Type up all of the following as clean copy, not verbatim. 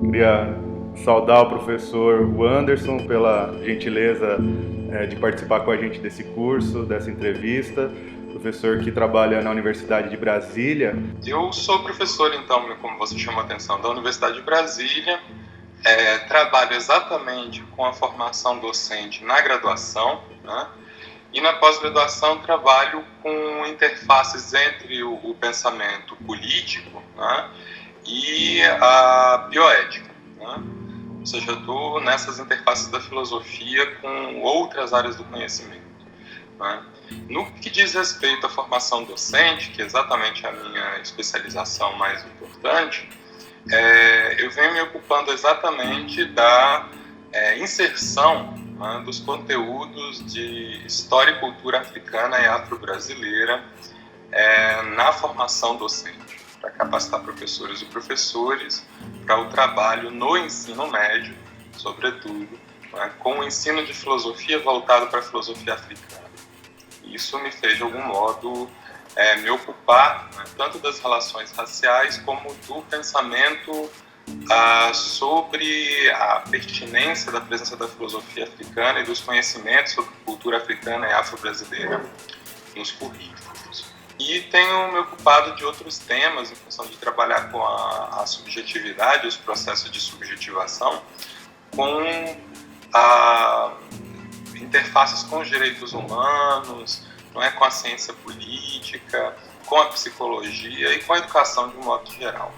Queria saudar o professor Wanderson pela gentileza de participar com a gente desse curso, dessa entrevista. Professor que trabalha na Universidade de Brasília. Eu sou professor, então, como você chamou a atenção, da Universidade de Brasília. Trabalho exatamente com a formação docente na graduação, né? E na pós-graduação trabalho com interfaces entre o pensamento político, né, e a bioética, né? Ou seja, eu estou nessas interfaces da filosofia com outras áreas do conhecimento, né? No que diz respeito à formação docente, que é exatamente a minha especialização mais importante, eu venho me ocupando exatamente da inserção, né, dos conteúdos de história e cultura africana e afro-brasileira na formação docente, para capacitar professores e professores para o trabalho no ensino médio, sobretudo, né, com o ensino de filosofia voltado para a filosofia africana. Isso me fez, de algum modo, me ocupar, né, tanto das relações raciais como do pensamento sobre a pertinência da presença da filosofia africana e dos conhecimentos sobre cultura africana e afro-brasileira nos currículos. E tenho me ocupado de outros temas em função de trabalhar com a subjetividade, os processos de subjetivação, com interfaces com os direitos humanos, não é, com a ciência política, com a psicologia e com a educação de um modo geral.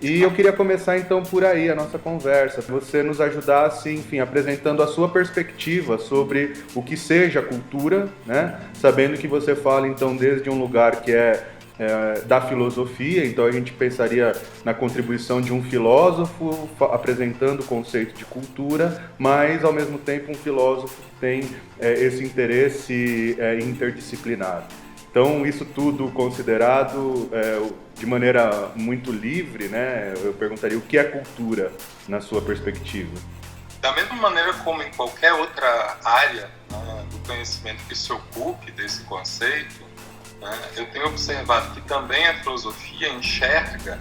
E eu queria começar então por aí a nossa conversa. Você nos ajudasse, enfim, apresentando a sua perspectiva sobre o que seja cultura, né? Sabendo que você fala então desde um lugar que é da filosofia, então a gente pensaria na contribuição de um filósofo apresentando o conceito de cultura, mas ao mesmo tempo um filósofo tem esse interesse interdisciplinar. Então isso tudo considerado de maneira muito livre, né? Eu perguntaria o que é cultura na sua perspectiva? Da mesma maneira como em qualquer outra área, né, do conhecimento que se ocupe desse conceito, eu tenho observado que também a filosofia enxerga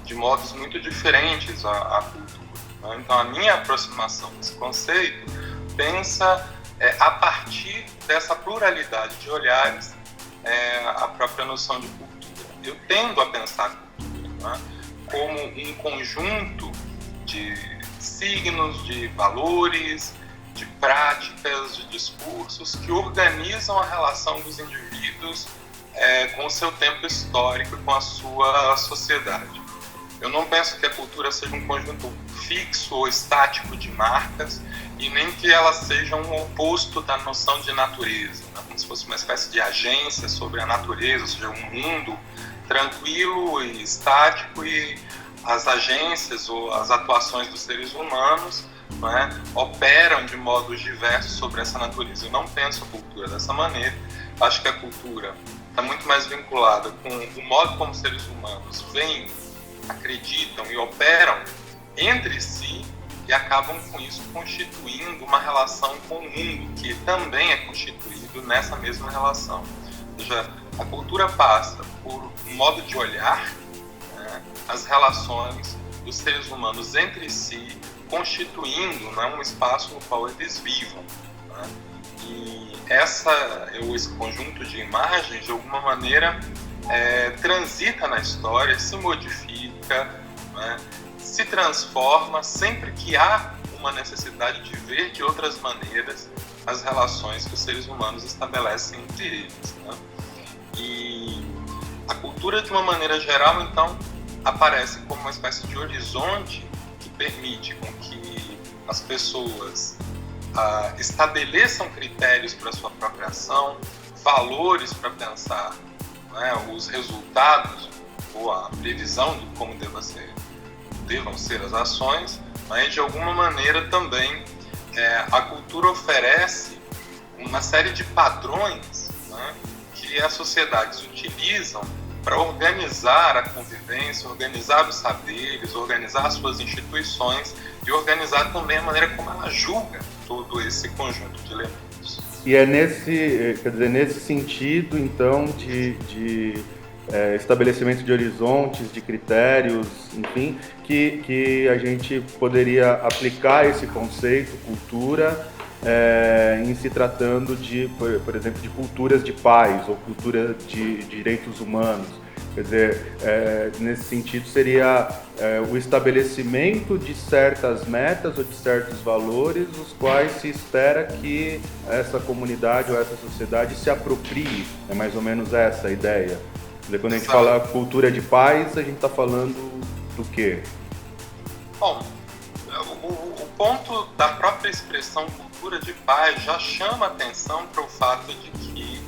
de modos muito diferentes a cultura, né? Então, a minha aproximação desse conceito pensa a partir dessa pluralidade de olhares a própria noção de cultura. Eu tendo a pensar a cultura, né, como um conjunto de signos, de valores, de práticas, de discursos que organizam a relação dos indivíduos com o seu tempo histórico e com a sua sociedade. Eu não penso que a cultura seja um conjunto fixo ou estático de marcas e nem que ela seja um oposto da noção de natureza, né? Como se fosse uma espécie de agência sobre a natureza, ou seja, um mundo tranquilo e estático e as agências ou as atuações dos seres humanos, né, operam de modos diversos sobre essa natureza. Eu não penso a cultura dessa maneira. Acho que a cultura está muito mais vinculada com o modo como os seres humanos veem, acreditam e operam entre si e acabam com isso constituindo uma relação com o mundo que também é constituído nessa mesma relação. Ou seja, a cultura passa por um modo de olhar, né, as relações dos seres humanos entre si, constituindo, né, um espaço no qual eles vivam, né? E esse conjunto de imagens, de alguma maneira, transita na história, se modifica, né, se transforma sempre que há uma necessidade de ver de outras maneiras as relações que os seres humanos estabelecem entre eles, né? E a cultura, de uma maneira geral, então, aparece como uma espécie de horizonte que permite com que as pessoas estabeleçam critérios para a sua própria ação, valores para pensar, né, os resultados ou a previsão de como devam ser as ações, mas de alguma maneira também a cultura oferece uma série de padrões, né, que as sociedades utilizam para organizar a convivência, organizar os saberes, organizar as suas instituições e organizar também a maneira como ela julga todo esse conjunto de elementos. E é nesse sentido, então, de estabelecimento de horizontes, de critérios, enfim, que a gente poderia aplicar esse conceito, cultura, em se tratando de, por exemplo, de culturas de paz ou cultura de direitos humanos. Quer dizer, nesse sentido seria o estabelecimento de certas metas ou de certos valores, os quais se espera que essa comunidade ou essa sociedade se aproprie. É mais ou menos essa a ideia. Quer dizer, quando a gente fala cultura de paz, a gente está falando do quê? Bom, o ponto da própria expressão cultura de paz já chama atenção para o fato de que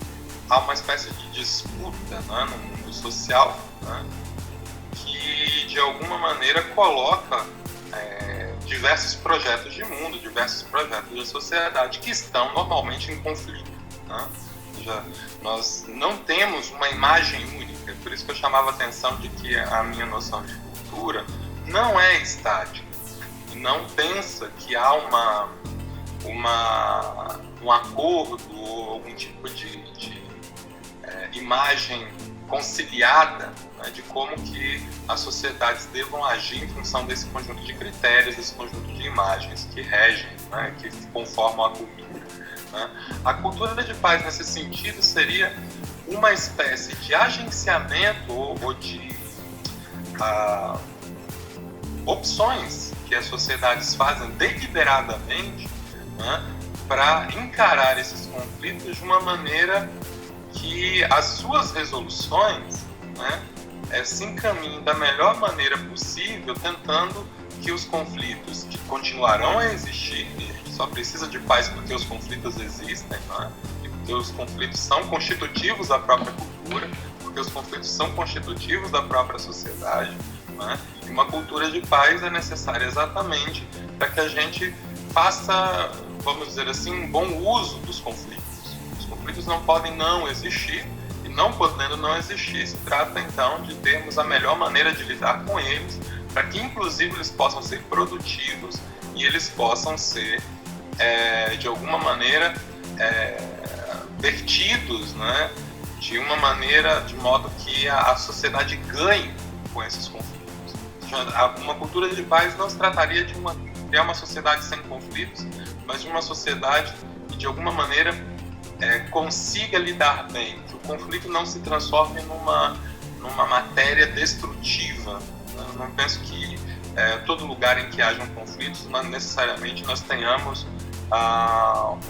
há uma espécie de disputa, né, no mundo social, né, que de alguma maneira coloca diversos projetos de mundo, diversos projetos de sociedade que estão normalmente em conflito, né? Nós não temos uma imagem única, por isso que eu chamava a atenção de que a minha noção de cultura não é estática, não pensa que há um acordo ou algum tipo de imagem conciliada, né, de como que as sociedades devam agir em função desse conjunto de critérios, desse conjunto de imagens que regem, né, que conformam a cultura. Né? A cultura de paz, nesse sentido, seria uma espécie de agenciamento ou de opções que as sociedades fazem deliberadamente, né, para encarar esses conflitos de uma maneira que as suas resoluções, né, se encaminhem da melhor maneira possível, tentando que os conflitos que continuarão a existir, e a gente só precisa de paz porque os conflitos existem, né, e porque os conflitos são constitutivos da própria cultura, porque os conflitos são constitutivos da própria sociedade, né, e uma cultura de paz é necessária exatamente para que a gente faça, vamos dizer assim, um bom uso dos conflitos. Os conflitos não podem não existir, e não podendo não existir, se trata então de termos a melhor maneira de lidar com eles, para que inclusive eles possam ser produtivos e eles possam ser, de alguma maneira, vertidos, né, de uma maneira, de modo que a sociedade ganhe com esses conflitos. Uma cultura de paz não se trataria de criar uma sociedade sem conflitos, mas de uma sociedade que de alguma maneira consiga lidar bem, que o conflito não se transforme numa matéria destrutiva. Eu não penso que todo lugar em que hajam conflitos, não necessariamente nós tenhamos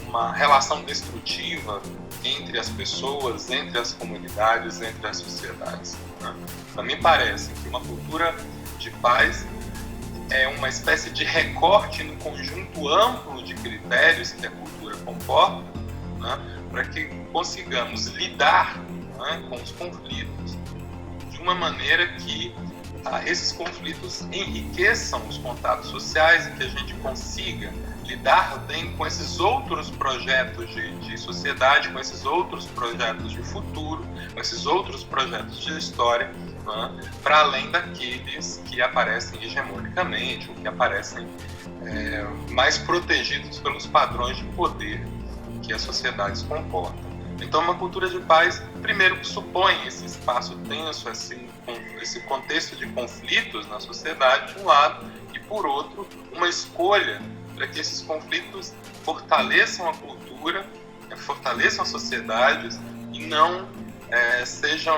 uma relação destrutiva entre as pessoas, entre as comunidades, entre as sociedades, né? Para mim parece que uma cultura de paz é uma espécie de recorte no conjunto amplo de critérios que a cultura comporta, né, para que consigamos lidar, né, com os conflitos de uma maneira que esses conflitos enriqueçam os contatos sociais e que a gente consiga lidar bem com esses outros projetos de sociedade, com esses outros projetos de futuro, com esses outros projetos de história, né, para além daqueles que aparecem hegemonicamente, ou que aparecem mais protegidos pelos padrões de poder que as sociedades comportam. Então, uma cultura de paz, primeiro, supõe esse espaço tenso, esse contexto de conflitos na sociedade, de um lado, e, por outro, uma escolha para que esses conflitos fortaleçam a cultura, fortaleçam as sociedades e não sejam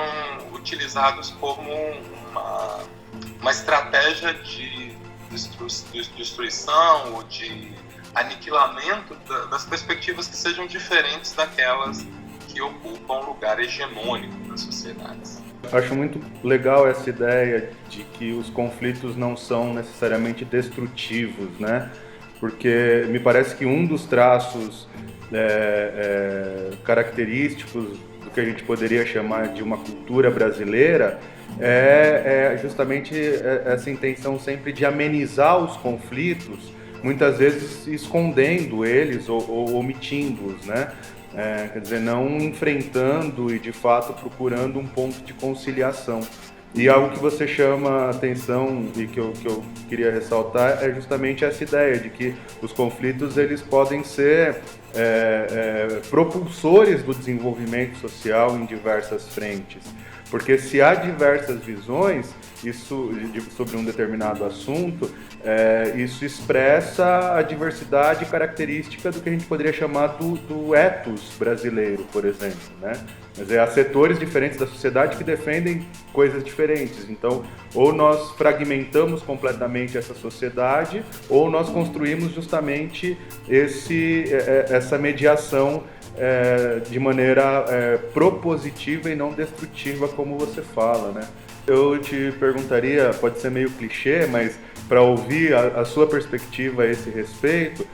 utilizados como uma estratégia de destruição ou de aniquilamento das perspectivas que sejam diferentes daquelas que ocupam um lugar hegemônico nas sociedades. Acho muito legal essa ideia de que os conflitos não são necessariamente destrutivos, né? Porque me parece que um dos traços característicos do que a gente poderia chamar de uma cultura brasileira é justamente essa intenção sempre de amenizar os conflitos, muitas vezes escondendo eles ou omitindo-os, né? Quer dizer, não enfrentando e de fato procurando um ponto de conciliação. E algo que você chama a atenção e que eu queria ressaltar é justamente essa ideia de que os conflitos eles podem ser propulsores do desenvolvimento social em diversas frentes. Porque se há diversas visões sobre um determinado assunto, isso expressa a diversidade característica do que a gente poderia chamar do ethos brasileiro, por exemplo, né? Mas há setores diferentes da sociedade que defendem coisas diferentes. Então, ou nós fragmentamos completamente essa sociedade, ou nós construímos justamente essa mediação de maneira propositiva e não destrutiva, como você fala, né? Eu te perguntaria, pode ser meio clichê, mas para ouvir a sua perspectiva a esse respeito,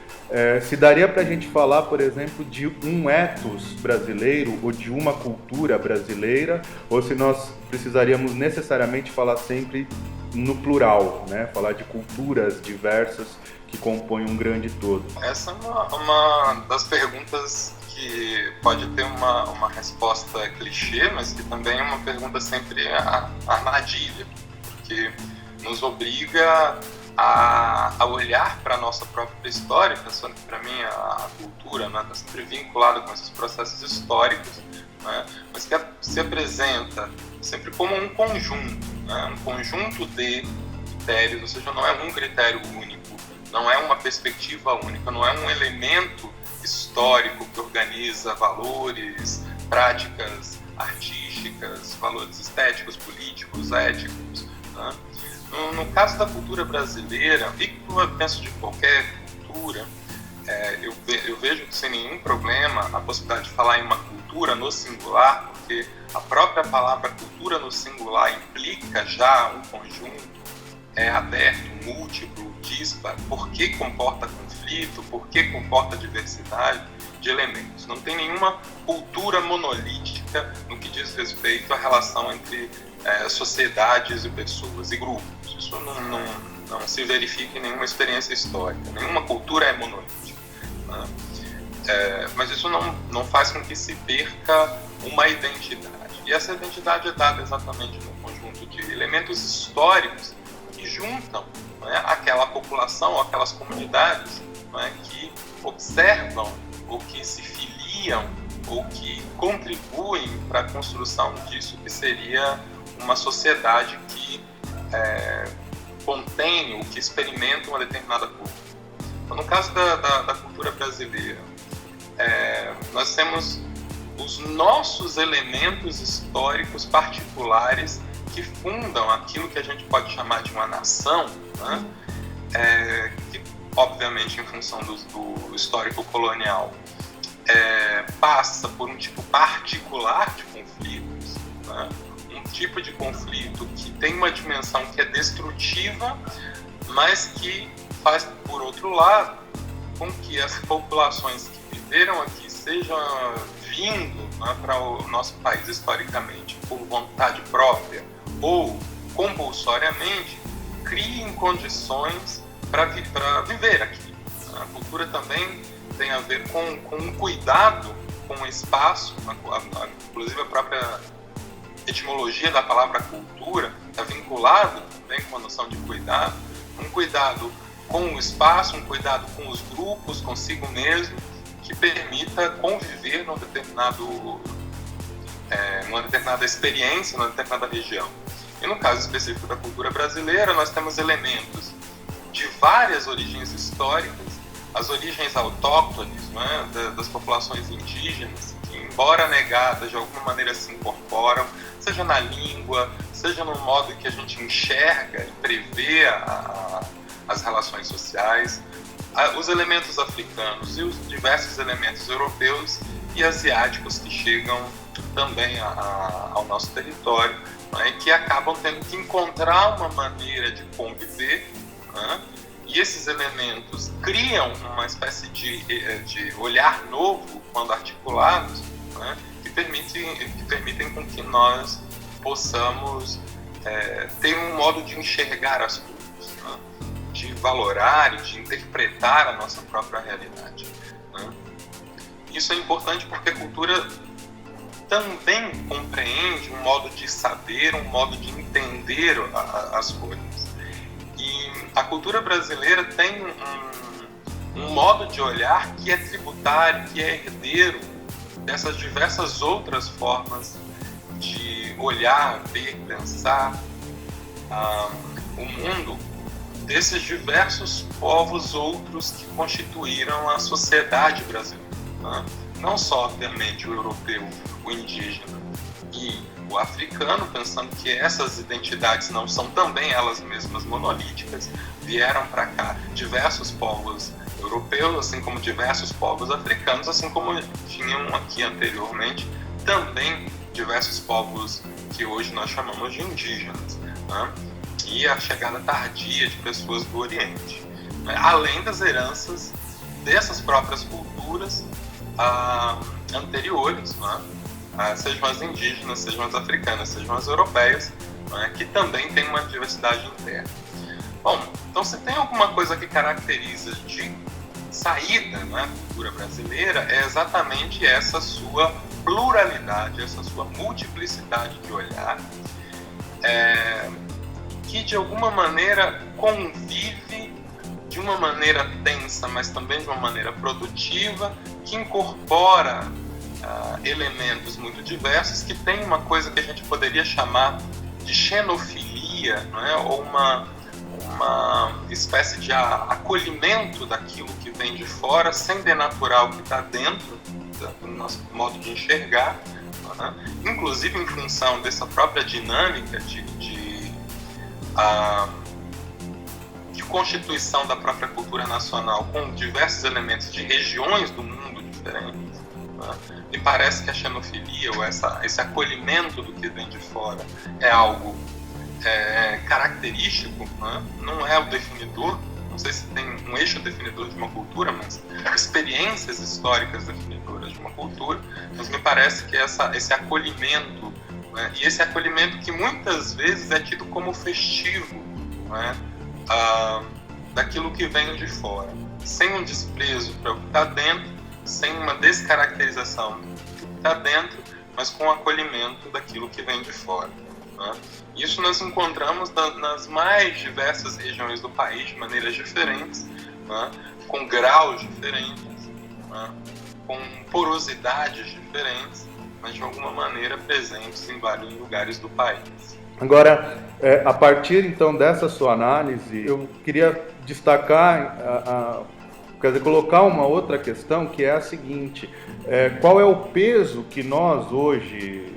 se daria para a gente falar, por exemplo, de um ethos brasileiro ou de uma cultura brasileira, ou se nós precisaríamos necessariamente falar sempre no plural, né? Falar de culturas diversas que compõem um grande todo. Essa é uma das perguntas que pode ter uma resposta clichê, mas que também é uma pergunta sempre armadilha, porque nos obriga a olhar para a nossa própria história, pensando que, para mim, a cultura está sempre vinculada com esses processos históricos, né, mas que se apresenta sempre como um conjunto, né, um conjunto de critérios, ou seja, não é um critério único, não é uma perspectiva única, não é um elemento histórico que organiza valores, práticas artísticas, valores estéticos, políticos, éticos, né? No caso da cultura brasileira, e que eu penso de qualquer cultura, eu vejo sem nenhum problema a possibilidade de falar em uma cultura no singular, porque a própria palavra cultura no singular implica já um conjunto aberto, múltiplo, dispar, porque comporta conflito, porque comporta diversidade de elementos. Não tem nenhuma cultura monolítica no que diz respeito à relação entre sociedades e pessoas e grupos. Isso não se verifica em nenhuma experiência histórica. Nenhuma cultura é monolítica, né? Mas isso não faz com que se perca uma identidade. E essa identidade é dada exatamente num conjunto de elementos históricos que juntam, né, aquela população, aquelas comunidades, né, que observam ou que se filiam ou que contribuem para a construção disso que seria uma sociedade que contém ou que experimenta uma determinada cultura. Então, no caso da cultura brasileira, nós temos os nossos elementos históricos particulares que fundam aquilo que a gente pode chamar de uma nação, né? Que, obviamente, em função do histórico colonial, passa por um tipo particular de conflitos, né? Um tipo de conflito que tem uma dimensão que é destrutiva, mas que faz, por outro lado, com que as populações que viveram aqui sejam vindo, né, para o nosso país historicamente por vontade própria ou compulsoriamente, criem condições para viver aqui. A cultura também tem a ver com um cuidado com o espaço, inclusive a própria etimologia da palavra cultura está vinculado também com a noção de cuidado, um cuidado com o espaço, um cuidado com os grupos, consigo mesmo, que permita conviver numa determinada experiência, numa determinada região. E no caso específico da cultura brasileira, nós temos elementos de várias origens históricas, as origens autóctones, né, das populações indígenas, que, embora negadas, de alguma maneira se incorporam, seja na língua, seja no modo que a gente enxerga e prevê as relações sociais, os elementos africanos e os diversos elementos europeus e asiáticos que chegam também ao nosso território, né, que acabam tendo que encontrar uma maneira de conviver, né, e esses elementos criam uma espécie de olhar novo quando articulados, né, que permitem com que nós possamos ter um modo de enxergar as coisas, né, de valorar e de interpretar a nossa própria realidade, né. Isso é importante porque a cultura também compreende um modo de saber, um modo de entender as coisas. E a cultura brasileira tem um modo de olhar que é tributário, que é herdeiro dessas diversas outras formas de olhar, ver, pensar o mundo, desses diversos povos outros que constituíram a sociedade brasileira, né? Não só, obviamente, o europeu, o indígena e o africano, pensando que essas identidades não são também elas mesmas monolíticas, vieram para cá diversos povos europeus, assim como diversos povos africanos, assim como tinham aqui anteriormente também diversos povos que hoje nós chamamos de indígenas, né? E a chegada tardia de pessoas do Oriente, né? Além das heranças dessas próprias culturas anteriores, né? Sejam as indígenas, sejam as africanas, sejam as europeias, né? Que também tem uma diversidade interna. Bom, então se tem alguma coisa que caracteriza de saída, né, a cultura brasileira, é exatamente essa sua pluralidade, essa sua multiplicidade de olhar, que de alguma maneira convive de uma maneira tensa, mas também de uma maneira produtiva, que incorpora elementos muito diversos, que tem uma coisa que a gente poderia chamar de xenofilia, não é? Ou uma espécie de acolhimento daquilo que vem de fora, sem denaturar o que está dentro do nosso modo de enxergar, né? Inclusive em função dessa própria dinâmica de constituição da própria cultura nacional, com diversos elementos de regiões do mundo diferentes, né? Me parece que a xenofilia, ou esse acolhimento do que vem de fora, é algo característico, né? Não é o definidor, não sei se tem um eixo definidor de uma cultura, mas experiências históricas definidoras de uma cultura, mas me parece que esse acolhimento, né? E esse acolhimento que muitas vezes é tido como festivo, né? Daquilo que vem de fora, sem um desprezo para o que está dentro, sem uma descaracterização do que está dentro, mas com o acolhimento daquilo que vem de fora, né? Isso nós encontramos nas mais diversas regiões do país, de maneiras diferentes, né? Com graus diferentes, né? Com porosidades diferentes, mas de alguma maneira presentes em vários lugares do país. Agora, a partir então dessa sua análise, eu queria destacar, quer dizer, colocar uma outra questão, que é a seguinte: qual é o peso que nós hoje,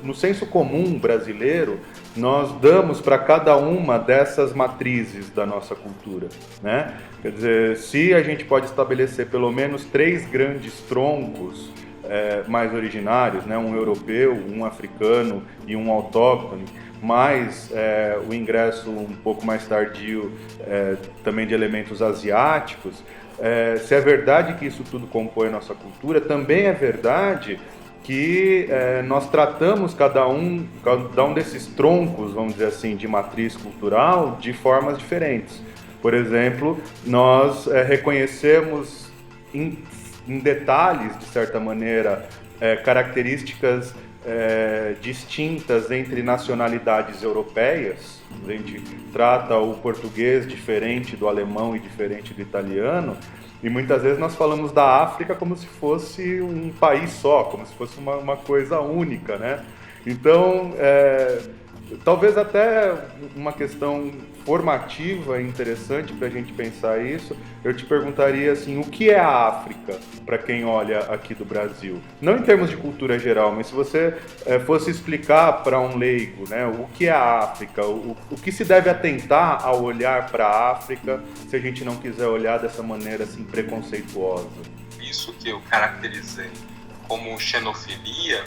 no senso comum brasileiro, nós damos para cada uma dessas matrizes da nossa cultura, né? Quer dizer, se a gente pode estabelecer pelo menos 3 grandes troncos mais originários, né? Um europeu, um africano e um autóctone, mais o ingresso um pouco mais tardio também de elementos asiáticos, se é verdade que isso tudo compõe a nossa cultura, também é verdade que nós tratamos cada um desses troncos, vamos dizer assim, de matriz cultural de formas diferentes. Por exemplo, nós reconhecemos em detalhes, de certa maneira, características distintas entre nacionalidades europeias. A gente trata o português diferente do alemão e diferente do italiano, e muitas vezes nós falamos da África como se fosse um país só, como se fosse uma coisa única, né? Então, talvez até uma questão formativa interessante para a gente pensar isso, eu te perguntaria assim, o que é a África para quem olha aqui do Brasil? Não em termos de cultura geral, mas se você fosse explicar para um leigo, né, o que é a África, o que se deve atentar ao olhar para a África, se a gente não quiser olhar dessa maneira assim preconceituosa. Isso que eu caracterizei como xenofilia,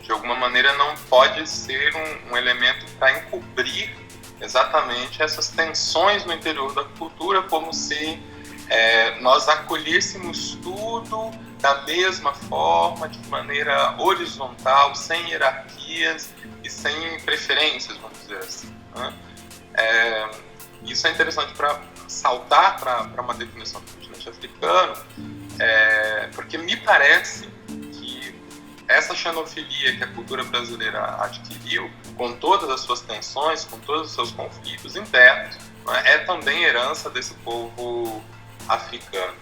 de alguma maneira não pode ser um elemento para encobrir exatamente essas tensões no interior da cultura, como se nós acolhêssemos tudo da mesma forma, de maneira horizontal, sem hierarquias e sem preferências, vamos dizer assim, né? Isso é interessante para saltar para uma definição do continente africano, porque me parece que essa xenofilia que a cultura brasileira adquiriu, com todas as suas tensões, com todos os seus conflitos internos, é também herança desse povo africano.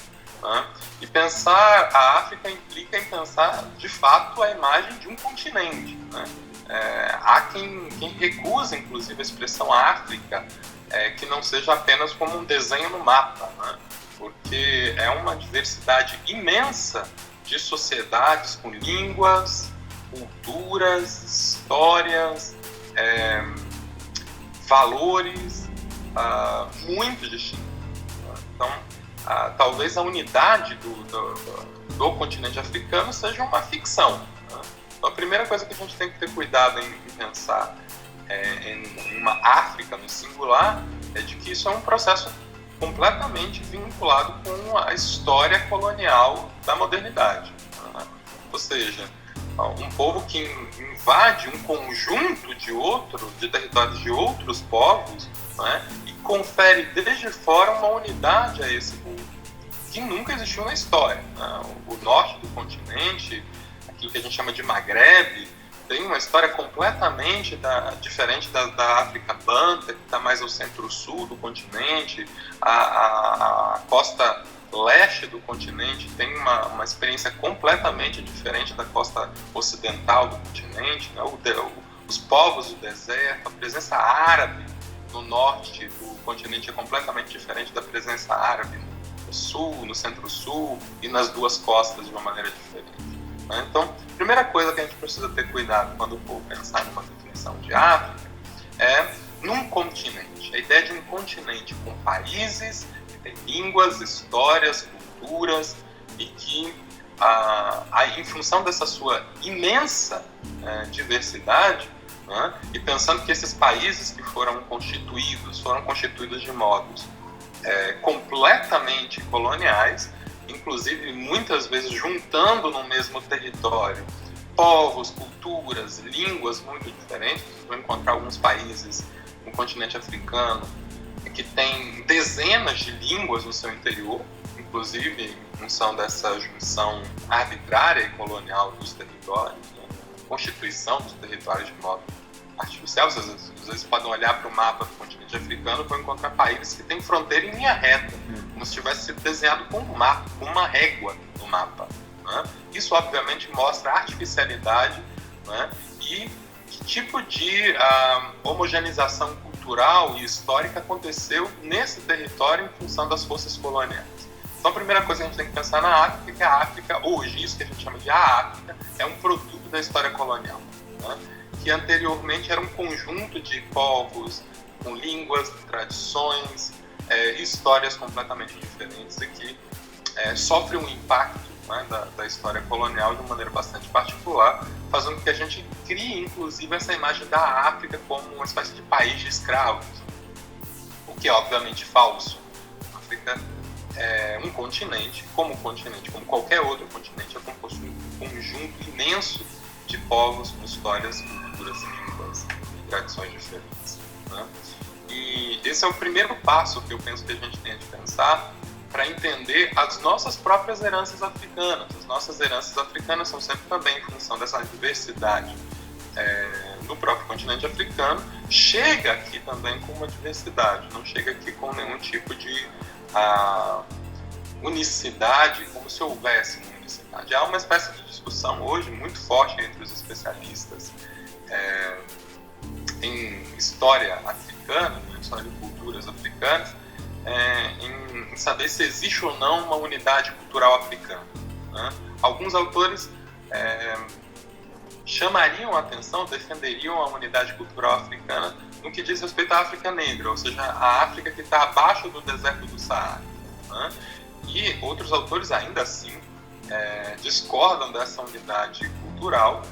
E pensar a África implica em pensar, de fato, a imagem de um continente. Há quem recusa, inclusive, a expressão África, que não seja apenas como um desenho no mapa, porque é uma diversidade imensa de sociedades com línguas, culturas, histórias, valores muito distintos. Então, talvez a unidade do continente africano seja uma ficção. Então, a primeira coisa que a gente tem que ter cuidado em pensar em uma África no singular é de que isso é um processo completamente vinculado com a história colonial da modernidade. Ou seja, um povo que invade um conjunto de territórios de outros povos, e confere desde fora uma unidade a esse povo, que nunca existiu na história. O norte do continente, aquilo que a gente chama de Maghreb, tem uma história completamente diferente da África Banta, que está mais ao centro-sul do continente. A costa leste do continente tem uma experiência completamente diferente da costa ocidental do continente. Os povos do deserto, a presença árabe no norte do continente é completamente diferente da presença árabe no sul, no centro-sul e nas duas costas de uma maneira diferente. Então, a primeira coisa que a gente precisa ter cuidado quando for pensar numa definição de África é num continente. A ideia de um continente com países que têm línguas, histórias, culturas e que, em função dessa sua imensa diversidade, e pensando que esses países que foram constituídos de modos completamente coloniais, inclusive muitas vezes juntando no mesmo território povos, culturas, línguas muito diferentes. Você vai encontrar alguns países no continente africano que tem dezenas de línguas no seu interior, inclusive em função dessa junção arbitrária e colonial dos territórios, constituição dos territórios de modo artificial. Vocês podem olhar para o mapa do continente africano e vão encontrar países que têm fronteira em linha reta, como se tivesse sido desenhado com um mapa, com uma régua no mapa. Isso, obviamente, mostra a artificialidade e que tipo de homogeneização cultural e histórica aconteceu nesse território em função das forças coloniais. Então, a primeira coisa que a gente tem que pensar na África é que a África, hoje, isso que a gente chama de África, é um produto da história colonial, que anteriormente era um conjunto de povos com línguas, tradições, histórias completamente diferentes e que sofre um impacto da história colonial de uma maneira bastante particular, fazendo com que a gente crie, inclusive, essa imagem da África como uma espécie de país de escravos, o que é obviamente falso. A África é um continente, como qualquer outro continente, é composto de um conjunto imenso de povos com histórias, culturas, línguas e tradições diferentes. E esse é o primeiro passo que eu penso que a gente tem de pensar para entender as nossas próprias heranças africanas. As nossas heranças africanas são sempre também em função dessa diversidade do próprio continente africano. Chega aqui também com uma diversidade, não chega aqui com nenhum tipo de unicidade, como se houvesse uma unicidade. Há uma espécie de discussão hoje muito forte entre os especialistas em história africana, em história de culturas africanas, em saber se existe ou não uma unidade cultural africana. Alguns autores chamariam a atenção, defenderiam a unidade cultural africana no que diz respeito à África Negra, ou seja, a África que está abaixo do deserto do Saara. E outros autores, ainda assim, discordam dessa unidade cultural,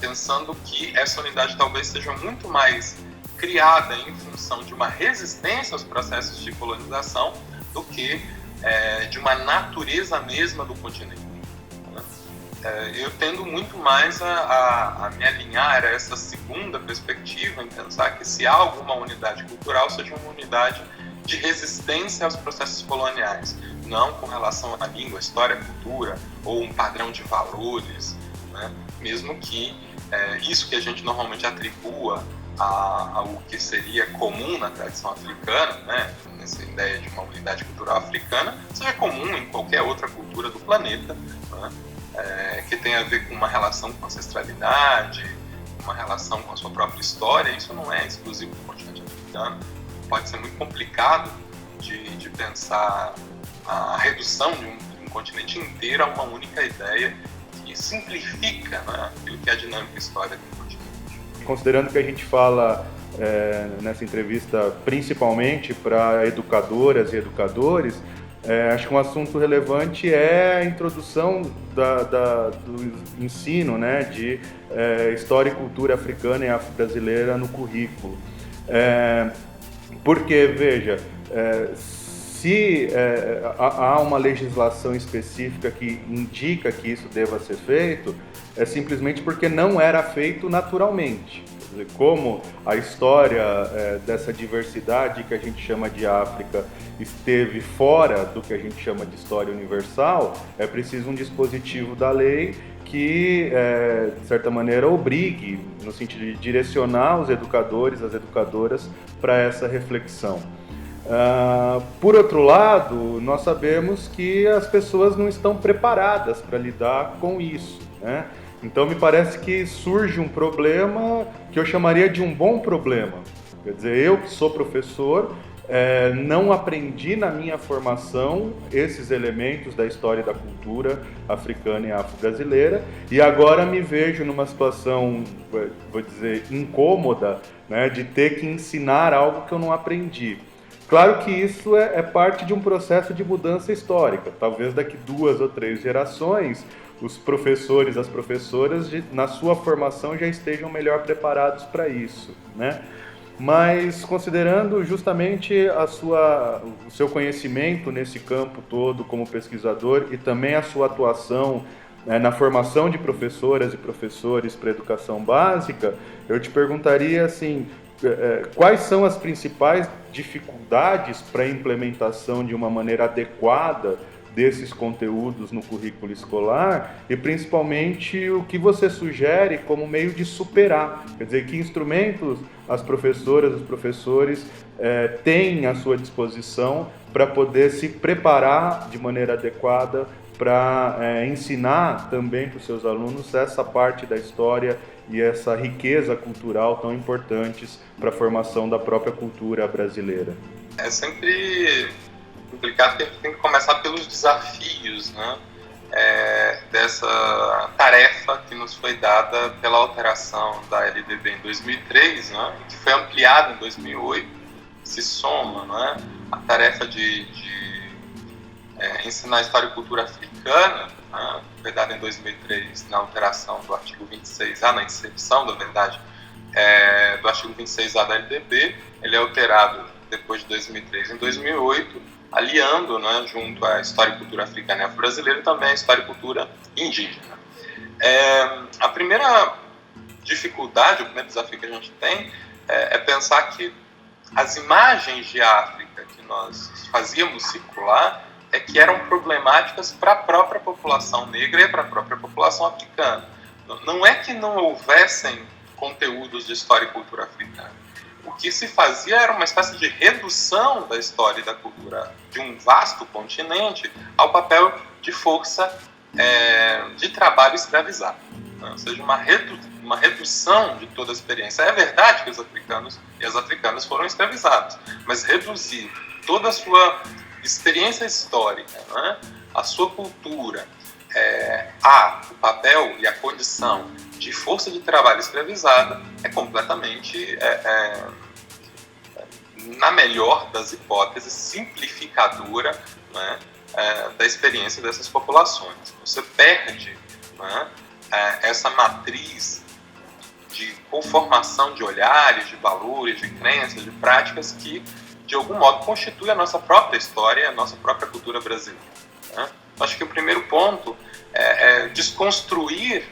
pensando que essa unidade talvez seja muito mais criada em função de uma resistência aos processos de colonização do que de uma natureza mesma do continente. Eu tendo muito mais a me alinhar a essa segunda perspectiva, em pensar que se há alguma unidade cultural, seja uma unidade de resistência aos processos coloniais. não com relação à língua, história, cultura ou um padrão de valores, né? Mesmo que isso que a gente normalmente atribua ao que seria comum na tradição africana, né? Essa ideia de uma unidade cultural africana, seja comum em qualquer outra cultura do planeta, né? Que tem a ver com uma relação com ancestralidade, uma relação com a sua própria história. Isso não é exclusivo do continente africano. Pode ser muito complicado de pensar a redução de um continente inteiro a uma única ideia que simplifica, né, aquilo que é a dinâmica histórica do continente. Considerando que a gente fala nessa entrevista principalmente para educadoras e educadores, acho que um assunto relevante é a introdução do ensino, né, de história e cultura africana e afro-brasileira no currículo. Porque, veja, se há uma legislação específica que indica que isso deva ser feito, é simplesmente porque não era feito naturalmente. Quer dizer, como a história dessa diversidade que a gente chama de África esteve fora do que a gente chama de história universal, é preciso um dispositivo da lei que, de certa maneira, obrigue, no sentido de direcionar os educadores, as educadoras, para essa reflexão. Por outro lado, nós sabemos que as pessoas não estão preparadas para lidar com isso, né? Então, me parece que surge um problema que eu chamaria de um bom problema. Quer dizer, eu que sou professor, não aprendi na minha formação esses elementos da história e da cultura africana e afro-brasileira, e agora me vejo numa situação, vou dizer, incômoda, né, de ter que ensinar algo que eu não aprendi. Claro que isso é parte de um processo de mudança histórica. Talvez daqui 2 ou 3 gerações, os professores, as professoras, na sua formação já estejam melhor preparados para isso, né? Mas considerando justamente o seu conhecimento nesse campo todo como pesquisador e também a sua atuação na formação de professoras e professores para a educação básica, eu te perguntaria assim, quais são as principais dificuldades para a implementação de uma maneira adequada desses conteúdos no currículo escolar e principalmente o que você sugere como meio de superar, quer dizer, que instrumentos as professoras, os professores têm à sua disposição para poder se preparar de maneira adequada para ensinar também para os seus alunos essa parte da história e essa riqueza cultural tão importantes para a formação da própria cultura brasileira. É sempre complicado porque a gente tem que começar pelos desafios, né, dessa tarefa que nos foi dada pela alteração da LDB em 2003, né, que foi ampliada em 2008, se soma, né, a tarefa de ensinar história e cultura africana, né, foi dada em 2003 na alteração do artigo 26A, na inserção, na verdade, do artigo 26A da LDB. Ele é alterado depois de 2003 em 2008, aliando, né, junto à história e cultura africana e afro-brasileira, também a história e cultura indígena. A primeira dificuldade, o primeiro desafio que a gente tem é pensar que as imagens de África que nós fazíamos circular que eram problemáticas para a própria população negra e para a própria população africana. Não é que não houvessem conteúdos de história e cultura africana. O que se fazia era uma espécie de redução da história e da cultura de um vasto continente ao papel de força de trabalho escravizado, né? Ou seja, uma redução de toda a experiência. É verdade que os africanos e as africanas foram escravizados, mas reduzir toda a sua experiência histórica, né, a sua cultura, o papel e a condição de força de trabalho escravizada é completamente, na melhor das hipóteses, simplificadora, né, da experiência dessas populações. Você perde, né, essa matriz de conformação de olhares, de valores, de crenças, de práticas que, de algum modo, constitui a nossa própria história e a nossa própria cultura brasileira, né? Acho que o primeiro ponto é desconstruir,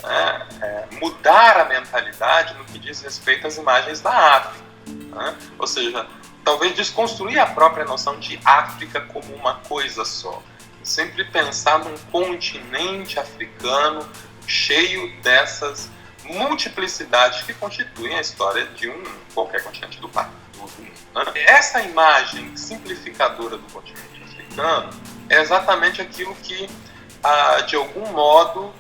né, mudar a mentalidade no que diz respeito às imagens da África, né? Ou seja, talvez desconstruir a própria noção de África como uma coisa só. Sempre pensar num continente africano cheio dessas multiplicidades que constituem a história de qualquer continente do mundo. Essa imagem simplificadora do continente africano é exatamente aquilo que, de algum modo,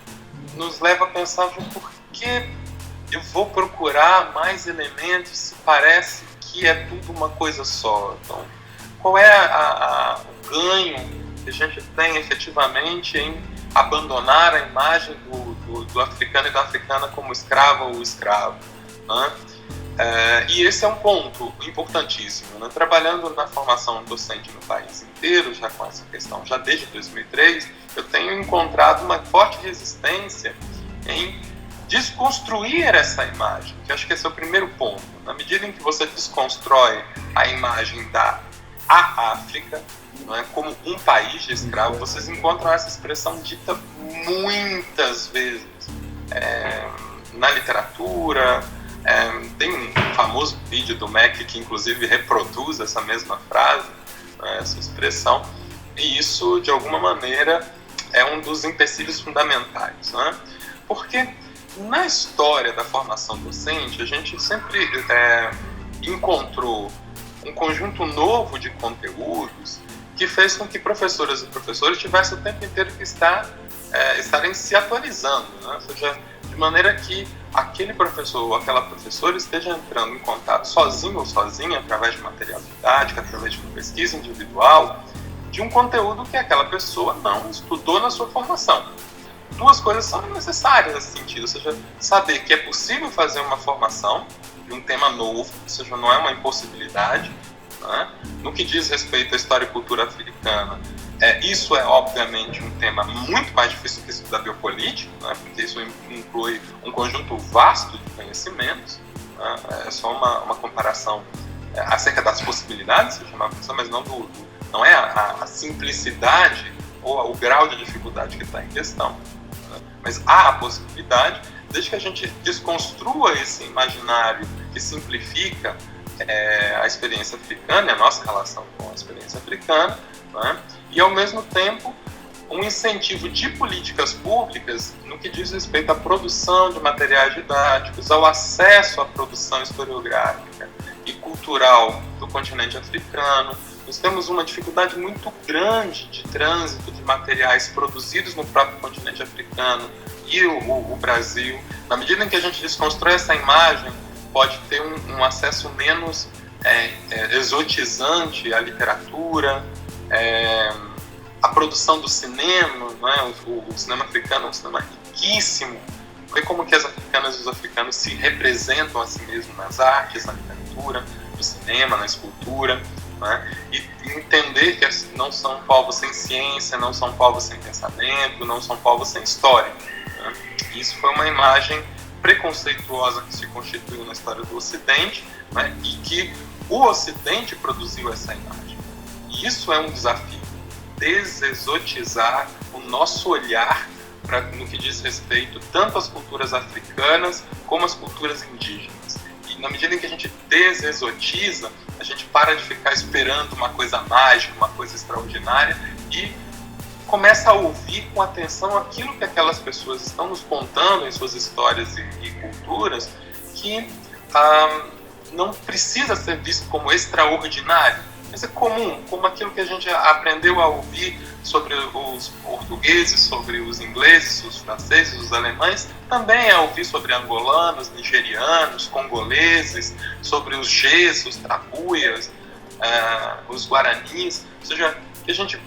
nos leva a pensar por que eu vou procurar mais elementos se parece que é tudo uma coisa só. Então, qual é o ganho que a gente tem efetivamente em abandonar a imagem do africano e da africana como escrava ou escravo, né? E esse é um ponto importantíssimo, né? Trabalhando na formação docente no país inteiro, já com essa questão, já desde 2003, eu tenho encontrado uma forte resistência em desconstruir essa imagem, que acho que esse é o primeiro ponto. Na medida em que você desconstrói a imagem da África, não é, como um país de escravos, vocês encontram essa expressão dita muitas vezes na literatura. Tem um famoso vídeo do MEC que inclusive reproduz essa mesma frase, né, essa expressão, e isso de alguma maneira é um dos empecilhos fundamentais, né? Porque na história da formação docente a gente sempre encontrou um conjunto novo de conteúdos que fez com que professoras e professores tivessem o tempo inteiro que estarem se atualizando, né? Ou seja, de maneira que aquele professor ou aquela professora esteja entrando em contato sozinho ou sozinha, através de material didático, através de uma pesquisa individual, de um conteúdo que aquela pessoa não estudou na sua formação. Duas coisas são necessárias nesse sentido, ou seja, saber que é possível fazer uma formação de um tema novo, ou seja, não é uma impossibilidade, né? No que diz respeito à história e cultura africana, isso é obviamente um tema muito mais difícil que isso da biopolítica, né? Porque isso inclui um conjunto vasto de conhecimentos, né? É só uma comparação acerca das possibilidades, se chama a função, mas não é a simplicidade ou o grau de dificuldade que está em questão, né? Mas há a possibilidade, desde que a gente desconstrua esse imaginário que simplifica a experiência africana e a nossa relação com a experiência africana, né? E ao mesmo tempo um incentivo de políticas públicas no que diz respeito à produção de materiais didáticos, ao acesso à produção historiográfica e cultural do continente africano. Nós temos uma dificuldade muito grande de trânsito de materiais produzidos no próprio continente africano e o Brasil. Na medida em que a gente desconstrói essa imagem, pode ter um acesso menos exotizante à literatura, a produção do cinema, né? O cinema africano é um cinema riquíssimo. Ver como que as africanas e os africanos se representam a si mesmos nas artes, na literatura, no cinema, na escultura, né? E entender que não são povos sem ciência, não são povos sem pensamento, não são povos sem história, né? Isso foi uma imagem preconceituosa que se constituiu na história do Ocidente, né? E que o Ocidente produziu essa imagem. E isso é um desafio. Desexotizar o nosso olhar no que diz respeito tanto às culturas africanas como às culturas indígenas. E na medida em que a gente desexotiza, a gente para de ficar esperando uma coisa mágica, uma coisa extraordinária e começa a ouvir com atenção aquilo que aquelas pessoas estão nos contando em suas histórias e culturas, que não precisa ser visto como extraordinário, mas é comum, como aquilo que a gente aprendeu a ouvir sobre os portugueses, sobre os ingleses, os franceses, os alemães, também é ouvir sobre angolanos, nigerianos, congoleses, sobre os Gs, os Trabuias, os Guaranis, ou seja, que a gente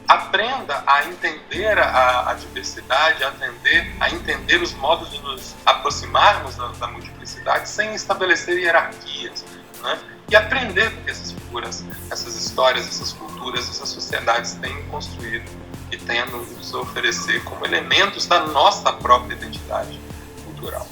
aprenda a entender a diversidade, a entender os modos de nos aproximarmos da multiplicidade sem estabelecer hierarquias, né? E aprender com que essas figuras, essas histórias, essas culturas, essas sociedades têm construído e têm a nos oferecer como elementos da nossa própria identidade cultural.